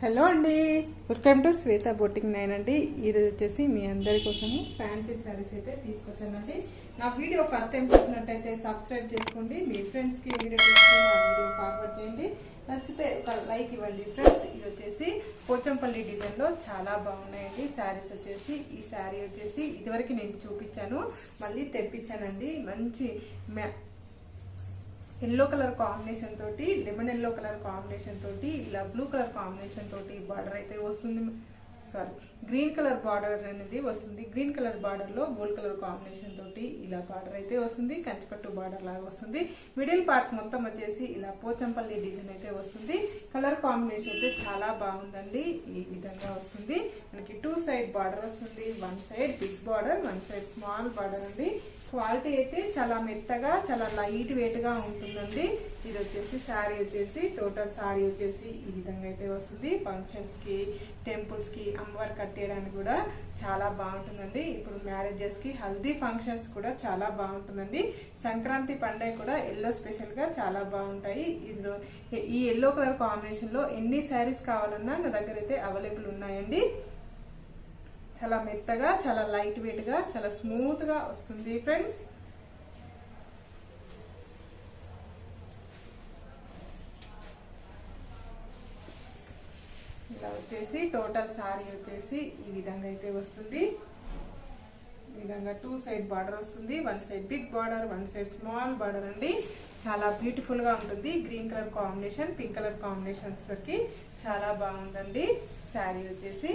Hello అండి, welcome to Shweta boutique 9 అండి. ఈరోజు వచ్చేసి మీ అందరి కోసము ఫ్యాన్సీ శారీస్ అయితే తీసుకొచ్చానండి. నా వీడియో ఫస్ట్ టైం చూసినట్టయితే సబ్స్క్రైబ్ చేసుకోండి. మీ ఫ్రెండ్స్కి వీడియో చూసుకుని నా వీడియో ఫార్వర్డ్ చేయండి. నచ్చితే ఒక లైక్ ఇవ్వండి ఫ్రెండ్స్. ఇది వచ్చేసి పోచంపల్లి డిజైన్లో చాలా బాగున్నాయండి శారీస్ వచ్చేసి. ఈ శారీ వచ్చేసి ఇదివరకు నేను చూపించాను, మళ్ళీ తెప్పించానండి. మంచి ఎల్లో కలర్ కాంబినేషన్ తోటి, లెమన్ ఎల్లో కలర్ కాంబినేషన్ తోటి, ఇలా బ్లూ కలర్ కాంబినేషన్ తోటి బార్డర్ అయితే వస్తుంది. సారీ, గ్రీన్ కలర్ బార్డర్ అనేది వస్తుంది. గ్రీన్ కలర్ బార్డర్ లో గోల్డ్ కలర్ కాంబినేషన్ తోటి ఇలా బార్డర్ అయితే వస్తుంది. కంచిపట్టు బార్డర్ లాగా వస్తుంది. మిడిల్ పార్ట్ మొత్తం వచ్చేసి ఇలా పోచంపల్లి డిజైన్ అయితే వస్తుంది. కలర్ కాంబినేషన్ అయితే చాలా బాగుందండి. ఈ విధంగా వస్తుంది. మనకి 2 సైడ్ బార్డర్ వస్తుంది. 1 side big border, 1 side small border అండి. క్వాలిటీ అయితే చాలా మెత్తగా, చాలా లైట్ వెయిట్ గా ఉంటుందండి. ఇది వచ్చేసి శారీ వచ్చేసి టోటల్ శారీ వచ్చేసి ఈ విధంగా అయితే వస్తుంది. ఫంక్షన్స్ కి, టెంపుల్స్ కి, అమ్మవారు కట్టేయడానికి కూడా చాలా బాగుంటుందండి. ఇప్పుడు మ్యారేజెస్ కి, హల్దీ ఫంక్షన్స్ కూడా చాలా బాగుంటుందండి. సంక్రాంతి పండుగ కూడా ఎల్లో స్పెషల్ గా చాలా బాగుంటాయి. ఇందులో ఈ ఎల్లో కలర్ కాంబినేషన్ లో ఎన్ని శారీస్ కావాలన్నా నా దగ్గర అయితే అవైలబుల్ ఉన్నాయండి. చాలా మెత్తగా, చాలా లైట్ వెయిట్ గా, చాలా స్మూత్ గా వస్తుంది ఫ్రెండ్స్. ఇలా వచ్చేసి టోటల్ సారీ వచ్చేసి ఈ విధంగా అయితే వస్తుంది. ఈ విధంగా 2 సైడ్ బార్డర్ వస్తుంది. 1 side big border, 1 side small border అండి. చాలా బ్యూటిఫుల్ గా ఉంటుంది. Green colour combination, pink colour combinations కి చాలా బాగుందండి. శారీ వచ్చేసి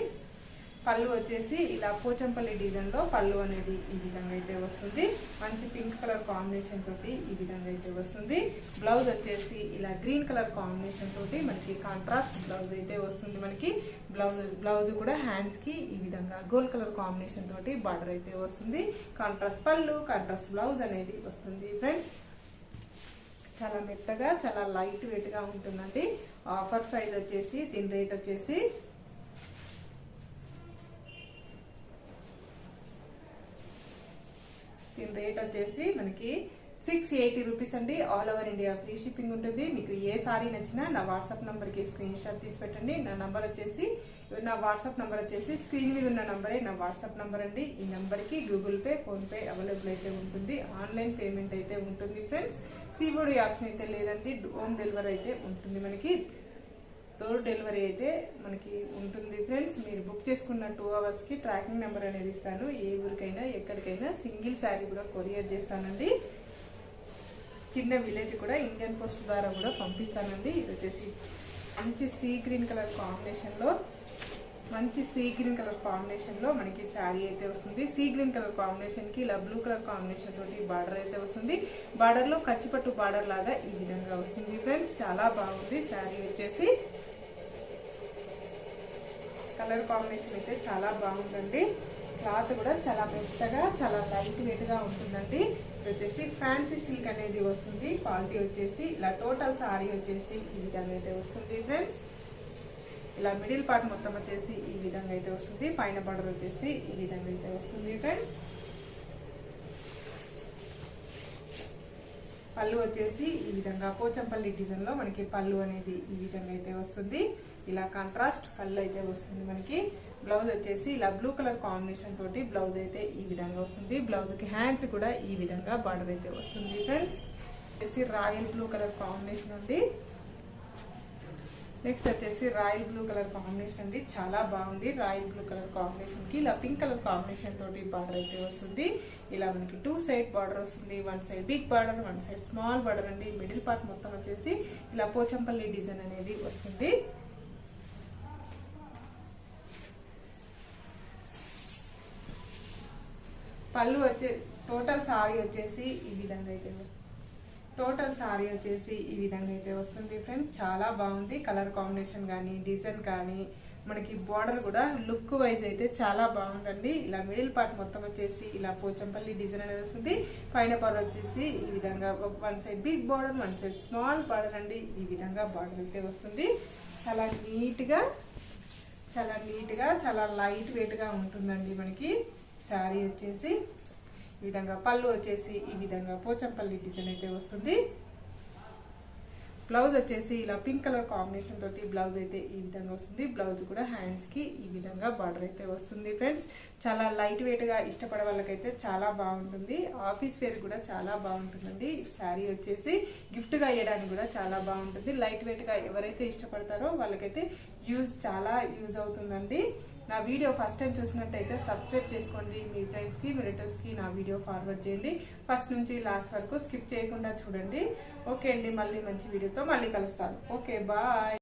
పళ్ళు వచ్చేసి ఇలా పోచంపల్లి డిజైన్ లో పళ్ళు అనేది ఈ విధంగా అయితే వస్తుంది. మంచి పింక్ కలర్ కాంబినేషన్ తోటి ఈ విధంగా అయితే వస్తుంది. బ్లౌజ్ వచ్చేసి ఇలా గ్రీన్ కలర్ కాంబినేషన్ తోటి మనకి కాంట్రాస్ట్ బ్లౌజ్ అయితే వస్తుంది. మనకి బ్లౌజ్ కూడా హ్యాండ్స్ కి ఈ విధంగా గోల్డ్ కలర్ కాంబినేషన్ తోటి బార్డర్ అయితే వస్తుంది. కాంట్రాస్ట్ పళ్ళు, కాంట్రాస్ట్ బ్లౌజ్ అనేది వస్తుంది ఫ్రెండ్స్. చాలా మెత్తగా, చాలా లైట్ వెయిట్ గా ఉంటుందండి. ఆఫర్ ప్రైస్ వచ్చేసి దీని రేట్ వచ్చేసి మనకి 680 రూపీస్ అండి. All over India free shipping ఉంటుంది. మీకు ఏ సారీ నచ్చినా నా వాట్సాప్ నంబర్ కి స్క్రీన్ షాట్ తీసి పెట్టండి. నా వాట్సాప్ నంబర్ వచ్చేసి స్క్రీన్ మీద ఉన్న నంబరే నా వాట్సాప్ నంబర్ అండి. ఈ నంబర్ కి Google pay, phone pay available అయితే ఉంటుంది. ఆన్లైన్ పేమెంట్ అయితే ఉంటుంది ఫ్రెండ్స్. సిఓడి ఆప్షన్ అయితే లేదండి. హోమ్ డెలివరీ అయితే ఉంటుంది. మనకి డోర్ డెలివరీ అయితే మనకి ఉంటుంది ఫ్రెండ్స్. మీరు బుక్ చేసుకున్న 2 అవర్స్ కి ట్రాకింగ్ నెంబర్ అనేది ఇస్తాను. ఏ ఊరికైనా, ఎక్కడికైనా సింగిల్ శారీ కూడా కొరియర్ చేస్తానండి. చిన్న విలేజ్ కూడా ఇండియన్ పోస్ట్ ద్వారా కూడా పంపిస్తానండి. ఇది వచ్చేసి మంచి సీ గ్రీన్ కలర్ కాంబినేషన్ లో మనకి శారీ అయితే వస్తుంది. సీ గ్రీన్ కలర్ కాంబినేషన్ కి ఇలా బ్లూ కలర్ కాంబినేషన్ తోటి బార్డర్ అయితే వస్తుంది. బార్డర్ లో కచ్చిపట్టు బార్డర్ లాగా ఈ విధంగా వస్తుంది ఫ్రెండ్స్. చాలా బాగుంది శారీ వచ్చేసి. కలర్ కాంబినేషన్ అయితే చాలా బాగుందండి. క్లాత్ కూడా చాలా మెత్తగా, చాలా లైట్ వెయిట్ గా ఉంటుందండి. ఇది వచ్చేసి ఫ్యాన్సీ సిల్క్ అనేది వస్తుంది. క్వాలిటీ వచ్చేసి ఇలా టోటల్ సారీ వచ్చేసి ఈ విధంగా అయితే వస్తుంది ఫ్రెండ్స్. ఇలా మిడిల్ పార్ట్ మొత్తం వచ్చేసి ఈ విధంగా అయితే వస్తుంది. పైన బార్డర్ వచ్చేసి ఈ విధంగా అయితే వస్తుంది ఫ్రెండ్స్. పళ్ళు వచ్చేసి ఈ విధంగా పోచంపల్లి డిజైన్ లో మనకి పళ్ళు అనేది ఈ విధంగా అయితే వస్తుంది. ఇలా కాంట్రాస్ట్ పళ్ళు అయితే వస్తుంది మనకి. బ్లౌజ్ వచ్చేసి ఇలా బ్లూ కలర్ కాంబినేషన్ తోటి బ్లౌజ్ అయితే ఈ విధంగా వస్తుంది. బ్లౌజ్ కి హ్యాండ్స్ కూడా ఈ విధంగా బార్డర్ అయితే వస్తుంది ఫ్రెండ్స్. వచ్చేసి రాయల్ బ్లూ కలర్ కాంబినేషన్ ఉంది. నెక్స్ట్ వచ్చేసి రాయల్ బ్లూ కలర్ కాంబినేషన్ అండి. చాలా బాగుంది. రాయల్ బ్లూ కలర్ కాంబినేషన్ కి ఇలా పింక్ కలర్ కాంబినేషన్ తోటి బార్డర్ అయితే వస్తుంది. ఇలా మనకి 2 సైడ్ బార్డర్ వస్తుంది. 1 side big border, 1 side small border అండి. మిడిల్ పార్ట్ మొత్తం వచ్చేసి ఇలా పోచంపల్లి డిజైన్ అనేది వస్తుంది. పళ్ళు వచ్చే టోటల్ సారీ వచ్చేసి ఈ విధంగా అయితే వస్తుంది ఫ్రెండ్స్. చాలా బాగుంది. కలర్ కాంబినేషన్ కానీ, డిజైన్ కానీ, మనకి బార్డర్ కూడా లుక్ వైజ్ అయితే చాలా బాగుందండి. ఇలా మిడిల్ పార్ట్ మొత్తం వచ్చేసి ఇలా పోచంపల్లి డిజైన్ అనేది వస్తుంది. పైన బార్డర్ వచ్చేసి ఈ విధంగా 1 side big border, 1 side small border అండి. ఈ విధంగా బార్డర్ అయితే వస్తుంది. చాలా నీట్ గా, చాలా లైట్ వెయిట్ గా ఉంటుందండి మనకి శారీ వచ్చేసి. ఈ విధంగా పళ్ళు వచ్చేసి ఈ విధంగా పోచంపల్లి డిజైన్ అయితే వస్తుంది. బ్లౌజ్ వచ్చేసి ఇలా పింక్ కలర్ కాంబినేషన్ తోటి బ్లౌజ్ అయితే ఈ విధంగా వస్తుంది. బ్లౌజ్ కూడా హ్యాండ్స్ కి ఈ విధంగా బార్డర్ అయితే వస్తుంది ఫ్రెండ్స్. చాలా లైట్ వెయిట్ గా ఇష్టపడే వాళ్ళకైతే చాలా బాగుంటుంది. ఆఫీస్ వేర్ కూడా చాలా బాగుంటుందండి. శారీ వచ్చేసి గిఫ్ట్ గా ఇవ్వడానికి కూడా చాలా బాగుంటుంది. లైట్ వెయిట్ గా ఎవరైతే ఇష్టపడతారో వాళ్ళకైతే చాలా యూజ్ అవుతుందండి. నా వీడియో ఫస్ట్ టైం చూసినట్టయితే సబ్స్క్రైబ్ చేసుకోండి. మీ ఫ్రెండ్స్ కి మీ రిలేటివ్స్ కి నా వీడియో ఫార్వర్డ్ చేయండి. ఫస్ట్ నుంచి లాస్ట్ వరకు స్కిప్ చేయకుండా చూడండి. ఓకే అండి, మళ్ళీ మంచి వీడియోతో మళ్ళీ కలుస్తాను. Okay, bye.